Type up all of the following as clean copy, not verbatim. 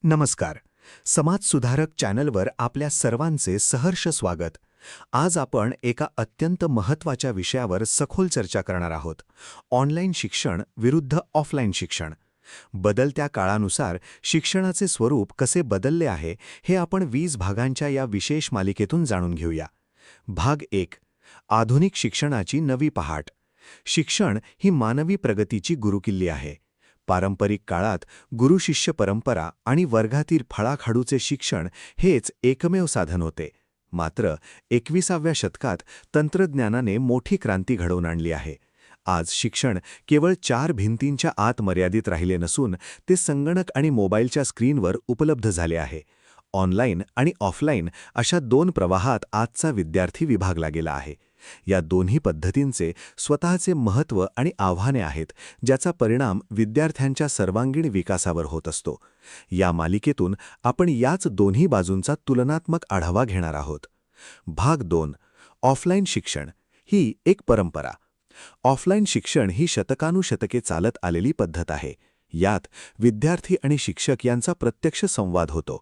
नमस्कार. समाज सुधारक चॅनलवर आपल्या सर्वांचे सहर्ष स्वागत. आज आपण एका अत्यंत महत्त्वाच्या विषयावर सखोल चर्चा करणार आहोत. ऑनलाईन शिक्षण विरुद्ध ऑफलाईन शिक्षण. बदलत्या काळानुसार शिक्षणाचे स्वरूप कसे बदलले आहे हे आपण 20 भागांच्या या विशेष मालिकेतून जाणून घेऊया. भाग 1. आधुनिक शिक्षणाची नवी पहाट. शिक्षण ही मानवी प्रगतीची गुरुकिल्ली आहे. पारंपरिक काळात गुरुशिष्य परंपरा आणि वर्गातील फळाखडूचे शिक्षण हेच एकमेव साधन होते. मात्र 21व्या शतकात तंत्रज्ञानाने मोठी क्रांती घडवून आणली आहे. आज शिक्षण केवळ 4 भिंतींच्या आत मर्यादित राहिले नसून ते संगणक आणि मोबाईलच्या स्क्रीनवर उपलब्ध झाले आहे. ऑनलाईन आणि ऑफलाईन अशा 2 प्रवाहात आजचा विद्यार्थी विभागला गेला आहे. या दोन्ही पद्धतींचे स्वतःचे महत्त्व आणि आव्हाने आहेत, ज्याचा परिणाम विद्यार्थ्यांच्या सर्वांगीण विकासावर होत असतो. या मालिकेतून आपण याच दोन्ही बाजूंचा तुलनात्मक आढावा घेणार आहोत. भाग 2. ऑफलाईन शिक्षण ही एक परंपरा. ऑफलाईन शिक्षण ही शतकानुशतके चालत आलेली पद्धत आहे. यात विद्यार्थी आणि शिक्षक यांचा प्रत्यक्ष संवाद होतो.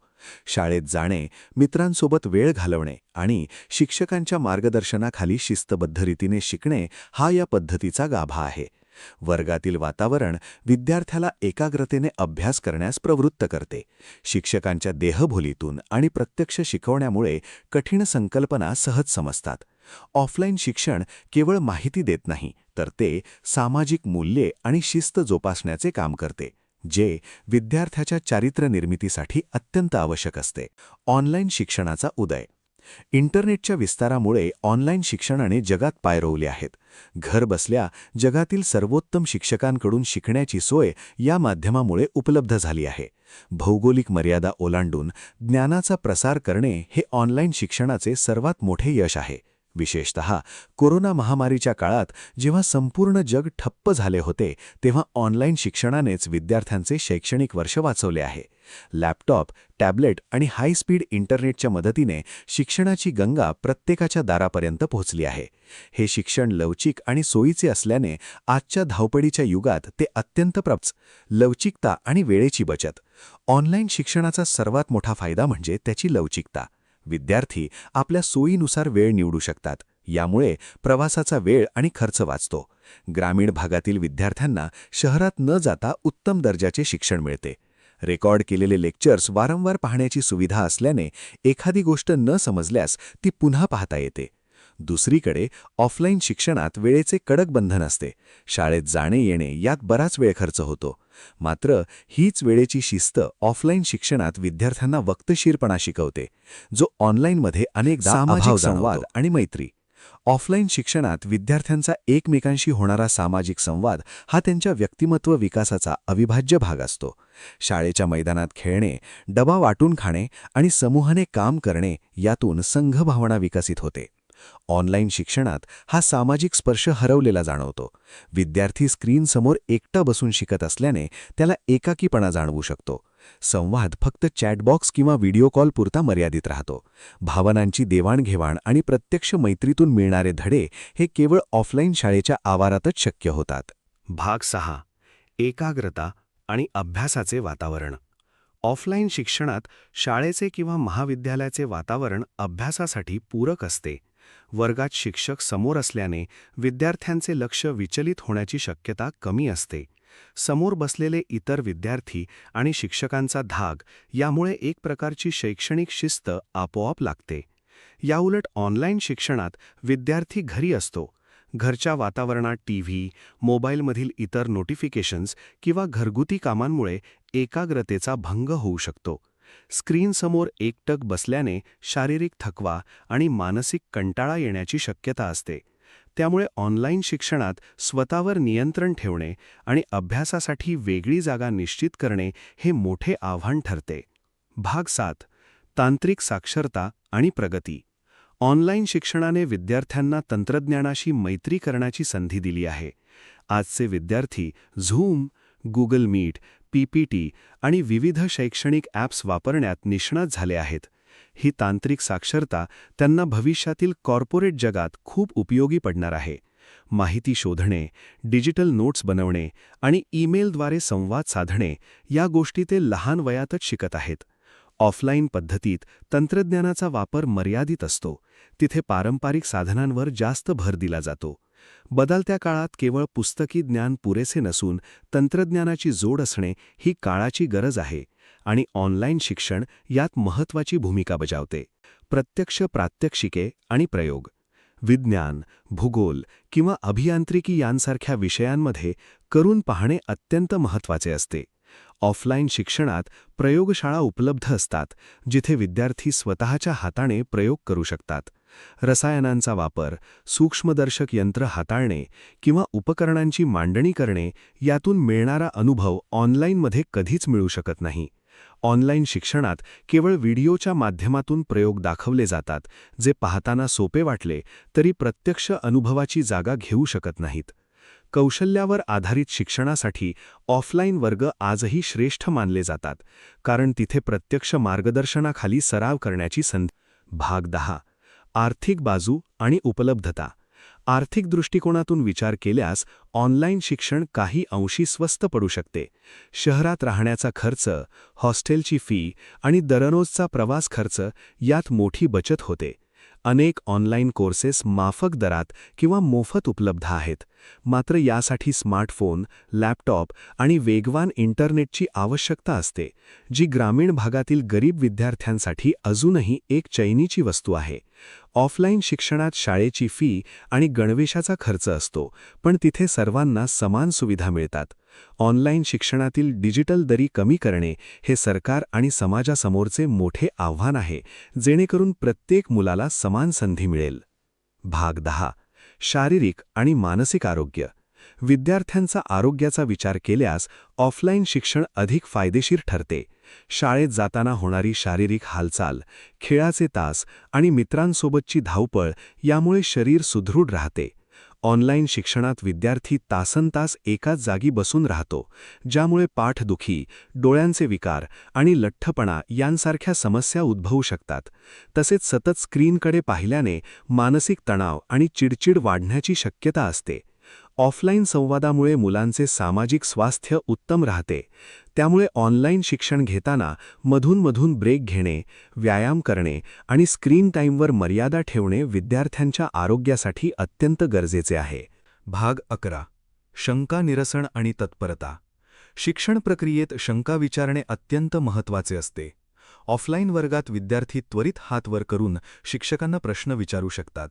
शाळेत जाणे, मित्रांसोबत वेळ घालवणे आणि शिक्षकांच्या मार्गदर्शनाखाली शिस्तबद्ध रीतीने शिकणे हा या पद्धतीचा गाभा आहे. वर्गातील वातावरण विद्यार्थ्याला एकाग्रतेने अभ्यास करण्यास प्रवृत्त करते. शिक्षकांच्या देहबोलीतून आणि प्रत्यक्ष शिकवण्यामुळे कठीण संकल्पना सहज समजतात. ऑफलाईन शिक्षण केवळ माहिती देत नाही, तर ते सामाजिक मूल्ये आणि शिस्त जोपासण्याचे काम करते, जे विद्यार्थ्याच्या चारित्र्य निर्मितीसाठी अत्यंत आवश्यक असते. ऑनलाईन शिक्षणाचा उदय. इंटरनेटच्या विस्तारामुळे ऑनलाईन शिक्षणाने जगात पाय रोवले आहेत. घर बसल्या जगातील सर्वोत्तम शिक्षकांकडून शिकण्याची सोय या माध्यमामुळे उपलब्ध झाली आहे. भौगोलिक मर्यादा ओलांडून ज्ञानाचा प्रसार करणे हे ऑनलाईन शिक्षणाचे सर्वात मोठे यश आहे. विशेषतः कोरोना महामारीच्या काळात जेव्हा संपूर्ण जग ठप्प झाले होते, तेव्हा ऑनलाईन शिक्षणानेच विद्यार्थ्यांचे शैक्षणिक वर्ष वाचवले आहे. लॅपटॉप, टॅबलेट आणि हाय स्पीड इंटरनेटच्या मदतीने शिक्षणाची गंगा प्रत्येकाच्या दारापर्यंत पोहोचली आहे. हे शिक्षण लवचिक आणि सोयीचे असल्याने आजच्या धावपळीच्या युगात ते अत्यंत लवचिकता आणि वेळेची बचत. ऑनलाईन शिक्षणाचा सर्वात मोठा फायदा म्हणजे त्याची लवचिकता. विद्यार्थी आपल्या सोयीनुसार वेळ निवडू शकतात. यामुळे प्रवासाचा वेळ आणि खर्च वाचतो. ग्रामीण भागातील विद्यार्थ्यांना शहरात न जाता उत्तम दर्जाचे शिक्षण मिळते. रेकॉर्ड केलेले लेक्चर्स वारंवार पाहण्याची सुविधा असल्याने एखादी गोष्ट न समजल्यास ती पुन्हा पाहता येते. दुसरीकडे ऑफलाईन शिक्षणात वेळेचे कडक बंधन असते. शाळेत जाणे येणे यात बराच वेळ खर्च होतो. मात्र हीच वेळेची शिस्त ऑफलाईन शिक्षणात विद्यार्थ्यांना वक्तशीरपणा शिकवते, जो ऑनलाईनमध्ये अनेकदा सामाजिक संवाद आणि मैत्री. ऑफलाईन शिक्षणात विद्यार्थ्यांचा एकमेकांशी होणारा सामाजिक संवाद हा त्यांच्या व्यक्तिमत्व विकासाचा अविभाज्य भाग असतो. शाळेच्या मैदानात खेळणे, डबा वाटून खाणे आणि समूहाने काम करणे यातून संघभावना विकसित होते. ऑनलाईन शिक्षणात हा सामाजिक स्पर्श हरवलेला जाणवतो. विद्यार्थी स्क्रीनसमोर एकटा बसून शिकत असल्याने त्याला एकाकीपणा जाणवू शकतो. संवाद फक्त चॅटबॉक्स किंवा व्हिडिओ कॉल पुरता मर्यादित राहतो. भावनांची देवाणघेवाण आणि प्रत्यक्ष मैत्रीतून मिळणारे धडे हे केवळ ऑफलाईन शाळेच्या आवारातच शक्य होतात. भाग 6. एकाग्रता आणि अभ्यासाचे वातावरण. ऑफलाईन शिक्षणात शाळेचे किंवा महाविद्यालयाचे वातावरण अभ्यासासाठी पूरक असते. वर्गात शिक्षक समोर असल्याने विद्यार्थ्यांचे लक्ष विचलित होण्याची शक्यता कमी असते. समोर बसलेले इतर विद्यार्थी आणि शिक्षकांचा धाक यामुळे एक प्रकारची शैक्षणिक शिस्त आपोआप लागते. याउलट ऑनलाईन शिक्षणात विद्यार्थी घरी असतो. घरच्या वातावरणात टीव्ही, मोबाईलमधील इतर नोटिफिकेशन्स किंवा घरगुती कामांमुळे एकाग्रतेचा भंग होऊ शकतो. स्क्रीनसमोर एकटक बसल्याने शारीरिक थकवा आणि मानसिक कंटाळा येण्याची शक्यता असते. त्यामुळे ऑनलाईन शिक्षणात स्वतःवर नियंत्रण ठेवणे आणि अभ्यासासाठी वेगळी जागा निश्चित करणे हे मोठे आव्हान ठरते. भाग 7. तांत्रिक साक्षरता आणि प्रगती. ऑनलाईन शिक्षणाने विद्यार्थ्यांना तंत्रज्ञानाशी मैत्री करण्याची संधी दिली आहे. आजचे विद्यार्थी झूम, गुगल मीट, पीपीटी आणि विविध शैक्षणिक ॲप्स वापरण्यात निष्णात झाले आहेत. ही तांत्रिक साक्षरता त्यांना भविष्यातील कॉर्पोरेट जगात खूप उपयोगी पडणार आहे. माहिती शोधणे, डिजिटल नोट्स बनवणे आणि ईमेलद्वारे संवाद साधणे या गोष्टी ते लहान वयातच शिकत आहेत. ऑफलाईन पद्धतीत तंत्रज्ञानाचा वापर मर्यादित असतो. तिथे पारंपरिक साधनांवर जास्त भर दिला जातो. बदलत्या काळात केवळ पुस्तकी ज्ञान पुरेसे नसून तंत्रज्ञानाची जोड असणे ही काळाची गरज आहे आणि ऑनलाईन शिक्षण यात महत्त्वाची भूमिका बजावते. प्रत्यक्ष प्रात्यक्षिके आणि प्रयोग. विज्ञान, भूगोल किंवा अभियांत्रिकी यांसारख्या विषयांमध्ये करून पाहणे अत्यंत महत्त्वाचे असते. ऑफलाईन शिक्षणात प्रयोगशाळा उपलब्ध असतात, जिथे विद्यार्थी स्वतःच्या हाताने प्रयोग करू शकतात. रसायनांचा वापर, सूक्ष्मदर्शक यंत्र हाताळणे किंवा उपकरणांची मांडणी करणे यातून मिळणारा अनुभव ऑनलाईनमध्ये कधीच मिळू शकत नाही. ऑनलाईन शिक्षणात केवळ व्हिडिओच्या माध्यमातून प्रयोग दाखवले जातात, जे पाहताना सोपे वाटले तरी प्रत्यक्ष अनुभवाची जागा घेऊ शकत नाहीत. कौशल्यावर आधारित शिक्षणासाठी ऑफलाईन वर्ग आजही श्रेष्ठ मानले जातात, कारण तिथे प्रत्यक्ष मार्गदर्शनाखाली सराव करण्याची संधी. भाग 10. आर्थिक बाजू आणि उपलब्धता. आर्थिक दृष्टिकोनातून विचार केल्यास ऑनलाईन शिक्षण काही अंशी स्वस्त पडू शकते. शहरात राहण्याचा खर्च, हॉस्टेलची फी आणि दररोजचा प्रवास खर्च यात मोठी बचत होते. अनेक ऑनलाईन कोर्सेस माफक दरात किंवा मोफत उपलब्ध आहेत. मात्र यासाठी स्मार्टफोन, लॅपटॉप आणि वेगवान इंटरनेटची आवश्यकता असते, जी ग्रामीण भागातील गरीब विद्यार्थ्यांसाठी अजूनही एक चैनीची वस्तू आहे. ऑफलाईन शिक्षणात शाळेची फी आणि गणवेशाचा खर्च असतो, पण तिथे सर्वांना समान सुविधा मिळतात. ऑनलाईन शिक्षणातील डिजिटल दरी कमी करणे हे सरकार आणि समाजासमोरचे मोठे आव्हान आहे, जेणेकरून प्रत्येक मुलाला समान संधी मिळेल. भाग 10. शारीरिक आणि मानसिक आरोग्य. विद्यार्थ्यांचा आरोग्याचा विचार केल्यास ऑफलाईन शिक्षण अधिक फायदेशीर ठरते. शाळेत जाताना होणारी शारीरिक हालचाल, खेळाचे तास आणि मित्रांसोबतची धावपळ यामुळे शरीर सुदृढ राहते. ऑनलाईन शिक्षणात विद्यार्थी तासनतास एकाच जागी बसून राहतो, ज्यामुळे पाठदुखी, डोळ्यांचे विकार आणि लठ्ठपणा यांसारख्या समस्या उद्भवू शकतात. तसेच सतत स्क्रीनकडे पाहिल्याने मानसिक तणाव आणि चिडचिड वाढण्याची शक्यता असते. ऑफलाईन संवादामुळे मुलांचे सामाजिक स्वास्थ्य उत्तम राहते. त्यामुळे ऑनलाईन शिक्षण घेताना मधून ब्रेक घेणे, व्यायाम करणे आणि स्क्रीन टाईमवर मर्यादा ठेवणे विद्यार्थ्यांच्या आरोग्यासाठी अत्यंत गरजेचे आहे. भाग 11. शंका निरसन आणि तत्परता. शिक्षण प्रक्रियेत शंका विचारणे अत्यंत महत्त्वाचे असते. ऑफलाईन वर्गात विद्यार्थी त्वरित हात वर करून शिक्षकांना प्रश्न विचारू शकतात.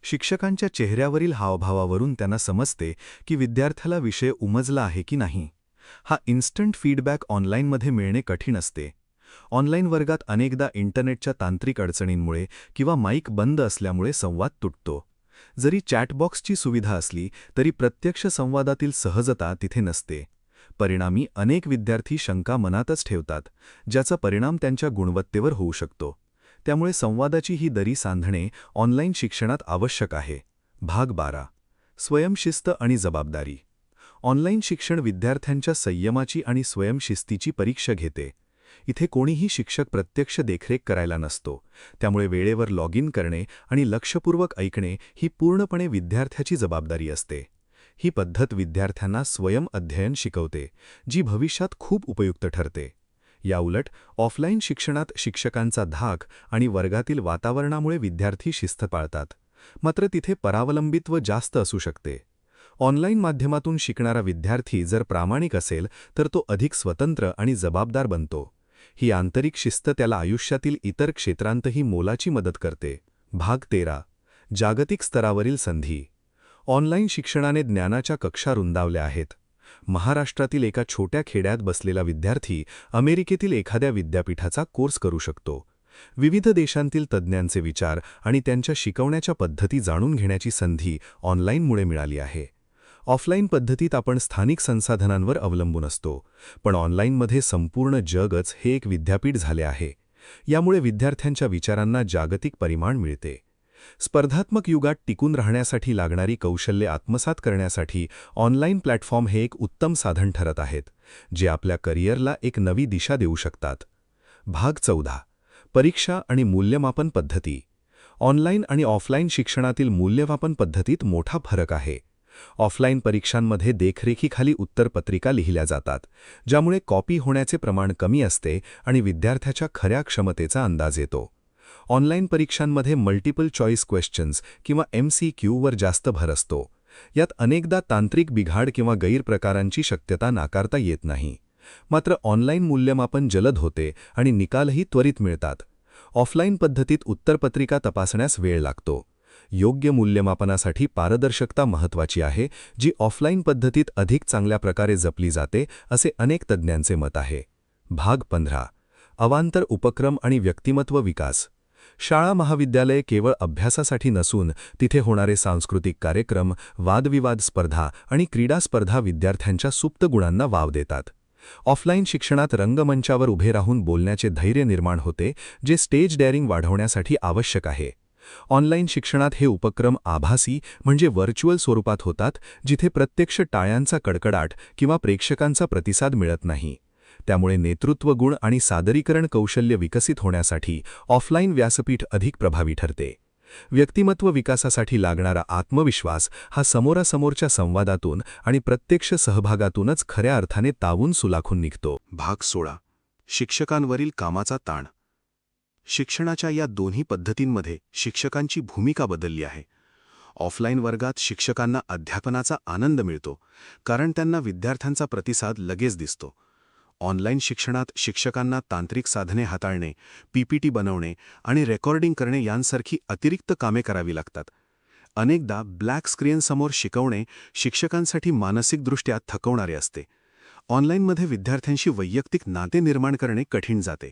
शिक्षकांच्या चेहऱ्यावरील हावभावावरून त्यांना समजते की विद्यार्थ्याला विषय उमजला आहे की नाही. हा इन्स्टंट फीडबॅक ऑनलाईनमध्ये मिळणे कठीण असते. ऑनलाईन वर्गात अनेकदा इंटरनेटच्या तांत्रिक अडचणींमुळे किंवा माईक बंद असल्यामुळे संवाद तुटतो. जरी चॅटबॉक्सची सुविधा असली तरी प्रत्यक्ष संवादातील सहजता तिथे नसते. परिणामी अनेक विद्यार्थी शंका मनातच ठेवतात, ज्याचा परिणाम त्यांच्या गुणवत्तेवर होऊ शकतो. त्यामुळे संवादाची ही दरी सांधणे ऑनलाईन शिक्षणात आवश्यक आहे. भाग 12. स्वयंशिस्त आणि जबाबदारी. ऑनलाईन शिक्षण विद्यार्थ्यांच्या संयमाची आणि स्वयंशिस्तीची परीक्षा घेते. इथे कोणीही शिक्षक प्रत्यक्ष देखरेख करायला नसतो. त्यामुळे वेळेवर लॉग इन करणे आणि लक्षपूर्वक ऐकणे ही पूर्णपणे विद्यार्थ्याची जबाबदारी असते. ही पद्धत विद्यार्थ्यांना स्वयं अध्ययन शिकवते, जी भविष्यात खूप उपयुक्त ठरते. याउलट ऑफलाईन शिक्षणात शिक्षकांचा धाक आणि वर्गातील वातावरणामुळे विद्यार्थी शिस्त पाळतात. मात्र तिथे परावलंबित्व जास्त असू शकते. ऑनलाईन माध्यमातून शिकणारा विद्यार्थी जर प्रामाणिक असेल तर तो अधिक स्वतंत्र आणि जबाबदार बनतो. ही आंतरिक शिस्त त्याला आयुष्यातील इतर क्षेत्रांतही मोलाची मदत करते. भाग 13. जागतिक स्तरावरील संधी. ऑनलाईन शिक्षणाने ज्ञानाच्या कक्षा रुंदावल्या आहेत. महाराष्ट्रातील एका छोट्या खेड्यात बसलेला विद्यार्थी अमेरिकेतील एखाद्या विद्यापीठाचा कोर्स करू शकतो. विविध देशांतील तज्ज्ञांचे विचार आणि त्यांच्या शिकवण्याच्या पद्धती जाणून घेण्याची संधी ऑनलाईनमुळे मिळाली आहे. ऑफलाईन पद्धतीत आपण स्थानिक संसाधनांवर अवलंबून असतो, पण ऑनलाईनमध्ये संपूर्ण जगच हे एक विद्यापीठ झाले आहे. यामुळे विद्यार्थ्यांच्या विचारांना जागतिक परिमाण मिळते. स्पर्धात्मक युगात टिकून राहण्यासाठी लागणारी कौशल्ये आत्मसात करण्यासाठी ऑनलाईन प्लॅटफॉर्म हे एक उत्तम साधन ठरत आहेत, जे आपल्या करिअरला एक नवी दिशा देऊ शकतात. भाग 14. परीक्षा आणि मूल्यमापन पद्धती. ऑनलाईन आणि ऑफलाईन शिक्षणातील मूल्यमापन पद्धतीत मोठा फरक आहे. ऑफलाईन परीक्षांमध्ये देखरेखीखाली उत्तरपत्रिका लिहिल्या जातात, ज्यामुळे कॉपी होण्याचे प्रमाण कमी असते आणि विद्यार्थ्याच्या खऱ्या क्षमतेचा अंदाज येतो. ऑनलाईन परीक्षांमध्ये मल्टिपल चॉईस क्वेश्चन्स किंवा MCQ वर जास्त भर असतो. यात अनेकदा तांत्रिक बिघाड किंवा गैरप्रकारांची शक्यता नाकारता येत नाही. मात्र ऑनलाईन मूल्यमापन जलद होते आणि निकालही त्वरित मिळतात. ऑफलाईन पद्धतीत उत्तरपत्रिका तपासण्यास वेळ लागतो. योग्य मूल्यमापनासाठी पारदर्शकता महत्त्वाची आहे, जी ऑफलाईन पद्धतीत अधिक चांगल्या प्रकारे जपली जाते, असे अनेक तज्ज्ञांचे मत आहे. भाग 15. अवांतर उपक्रम आणि व्यक्तिमत्व विकास. शाळा महाविद्यालये केवळ अभ्यासासाठी नसून तिथे होणारे सांस्कृतिक कार्यक्रम, वादविवाद स्पर्धा आणि क्रीडा स्पर्धा विद्यार्थ्यांच्या सुप्त गुणांना वाव देतात. ऑफलाईन शिक्षणात रंगमंचावर उभे राहून बोलण्याचे धैर्य निर्माण होते, जे स्टेज डेअरिंग वाढवण्यासाठी आवश्यक आहे. ऑनलाईन शिक्षणात हे उपक्रम आभासी म्हणजे व्हर्च्युअल स्वरूपात होतात, जिथे प्रत्यक्ष टाळ्यांचा कडकडाट किंवा प्रेक्षकांचा प्रतिसाद मिळत नाही. त्यामुळे नेतृत्व गुण आणि सादरीकरण कौशल्य विकसित होण्यासाठी ऑफलाईन व्यासपीठ अधिक प्रभावी ठरते. व्यक्तिमत्व विकासासाठी लागणारा आत्मविश्वास हा समोरासमोरच्या संवादातून आणि प्रत्यक्ष सहभागातूनच खऱ्या अर्थाने तावून सुलाखून निघतो. भाग 16. शिक्षकांवरील कामाचा ताण. शिक्षणाच्या या दोन्ही पद्धतींमध्ये शिक्षकांची भूमिका बदलली आहे. ऑफलाईन वर्गात शिक्षकांना अध्यापनाचा आनंद मिळतो, कारण त्यांना विद्यार्थ्यांचा प्रतिसाद लगेच दिसतो. ऑनलाईन शिक्षणात शिक्षकांना तांत्रिक साधने हाताळणे, PPT बनवणे आणि रेकॉर्डिंग करणे यांसारखी अतिरिक्त कामे करावी लागतात. अनेकदा ब्लॅक स्क्रीनसमोर शिकवणे शिक्षकांसाठी मानसिकदृष्ट्या थकवणारे असते. ऑनलाईनमध्ये विद्यार्थ्यांशी वैयक्तिक नाते निर्माण करणे कठीण जाते.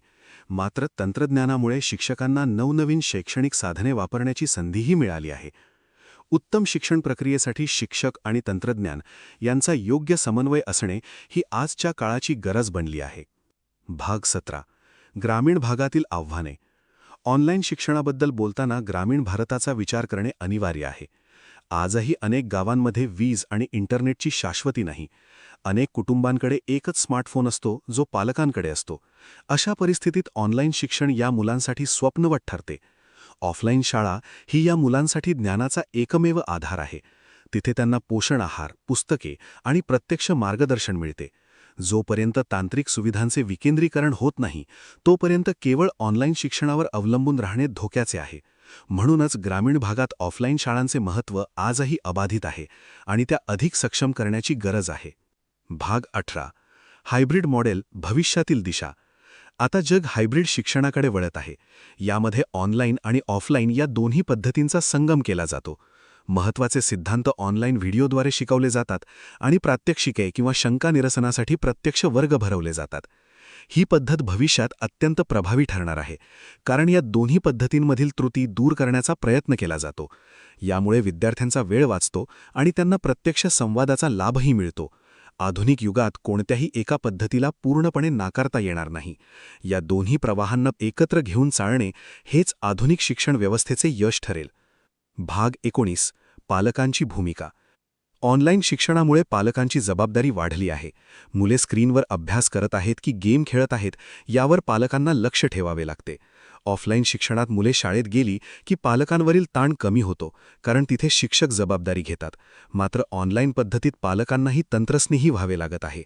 मात्र तंत्रज्ञानामुळे शिक्षकांना नवनवीन शैक्षणिक साधने वापरण्याची संधीही मिळाली आहे. उत्तम शिक्षण प्रक्रियेसाठी शिक्षक आणि तंत्रज्ञान यांचा योग्य समन्वय असणे ही आजच्या काळाची गरज बनली आहे. भाग 17. ग्रामीण भागातील आव्हाने. ऑनलाईन शिक्षणाबद्दल बोलताना ग्रामीण भारताचा विचार करणे अनिवार्य आहे. आजही अनेक गावांमध्ये वीज आणि इंटरनेटची शाश्वती नाही. अनेक कुटुंबांकडे एकच स्मार्टफोन असतो, जो पालकांकडे असतो. अशा परिस्थितीत ऑनलाईन शिक्षण या मुलांसाठी स्वप्नवत ठरते. ऑफलाईन शाळा ही या मुलांसाठी ज्ञानाचा एकमेव आधार आहे. तिथे त्यांना पोषण आहार, पुस्तके आणि प्रत्यक्ष मार्गदर्शन मिळते. जोपर्यंत तांत्रिक सुविधांचे विकेंद्रीकरण होत नाही, तोपर्यंत केवळ ऑनलाईन शिक्षणावर अवलंबून राहणे धोक्याचे आहे. म्हणूनच ग्रामीण भागात ऑफलाईन शाळांचे महत्त्व आजही अबाधित आहे आणि त्या अधिक सक्षम करण्याची गरज आहे. भाग 18. हायब्रिड मॉडेल, भविष्यातील दिशा. आता जग हायब्रिड शिक्षणाकडे वळत आहे. यामध्ये ऑनलाईन आणि ऑफलाईन या दोन्ही पद्धतींचा संगम केला जातो. महत्त्वाचे सिद्धांत ऑनलाईन व्हिडिओद्वारे शिकवले जातात आणि प्रात्यक्षिके किंवा शंका निरसनासाठी प्रत्यक्ष वर्ग भरवले जातात. ही पद्धत भविष्यात अत्यंत प्रभावी ठरणार आहे, कारण या दोन्ही पद्धतींमधील त्रुटी दूर करण्याचा प्रयत्न केला जातो. यामुळे विद्यार्थ्यांचा वेळ वाचतो आणि त्यांना प्रत्यक्ष संवादाचा लाभही मिळतो. आधुनिक युगात कोणत्याही एका पद्धतीला पूर्णपणे नाकारता येणार नाही. या दोन्ही प्रवाहांना एकत्र घेऊन चालणे हेच आधुनिक शिक्षण व्यवस्थेचे यश ठरेल. भाग 19. पालकांची भूमिका. ऑनलाईन शिक्षणामुळे पालकांची जबाबदारी वाढली आहे. मुले स्क्रीनवर अभ्यास करत आहेत की गेम खेळत आहेत, यावर पालकांना लक्ष ठेवावे लागते. ऑफलाईन शिक्षणात मुले शाळेत गेली की पालकांवरील ताण कमी होतो, कारण तिथे शिक्षक जबाबदारी घेतात. मात्र ऑनलाईन पद्धतीत पालकांनाही तंत्रस्नेही व्हावे लागत आहे.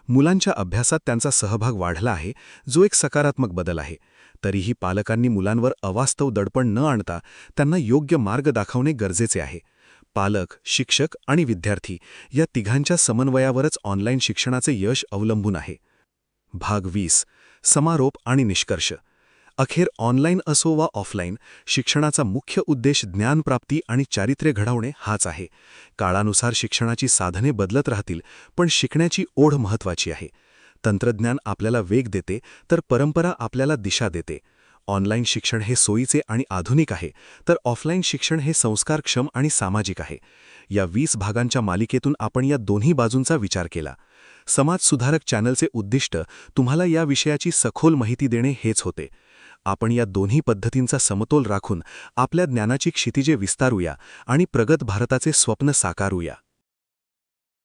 मुलांच्या अभ्यासात त्यांचा सहभाग वाढला आहे, जो एक सकारात्मक बदल आहे. तरीही पालकांनी मुलांवर अवास्तव दडपण न आणता त्यांना योग्य मार्ग दाखवणे गरजेचे आहे. पालक, शिक्षक आणि विद्यार्थी या तिघांच्या समन्वयावरच ऑनलाईन शिक्षणाचे यश अवलंबून आहे. भाग 20. समारोप आणि निष्कर्ष. अखेर ऑनलाईन असो वा ऑफलाईन, शिक्षणाचा मुख्य उद्देश ज्ञानप्राप्ती आणि चारित्र्य घडवणे हाच आहे. काळानुसार शिक्षणाची साधने बदलत राहतील, पण शिकण्याची ओढ महत्त्वाची आहे. तंत्रज्ञान आपल्याला वेग देते, तर परंपरा आपल्याला दिशा देते. ऑनलाईन शिक्षण हे सोयीचे आणि आधुनिक आहे, तर ऑफलाईन शिक्षण हे संस्कारक्षम आणि सामाजिक आहे. या 20 भागांच्या मालिकेतून आपण या दोन्ही बाजूंचा विचार केला. समाज सुधारक चॅनलचे उद्दिष्ट तुम्हाला या विषयाची सखोल माहिती देणे हेच होते. आपण या दोन्ही पद्धतींचा समतोल राखून आपल्या ज्ञानाची क्षितिजे विस्तारूया आणि प्रगत भारताचे स्वप्न साकारूया.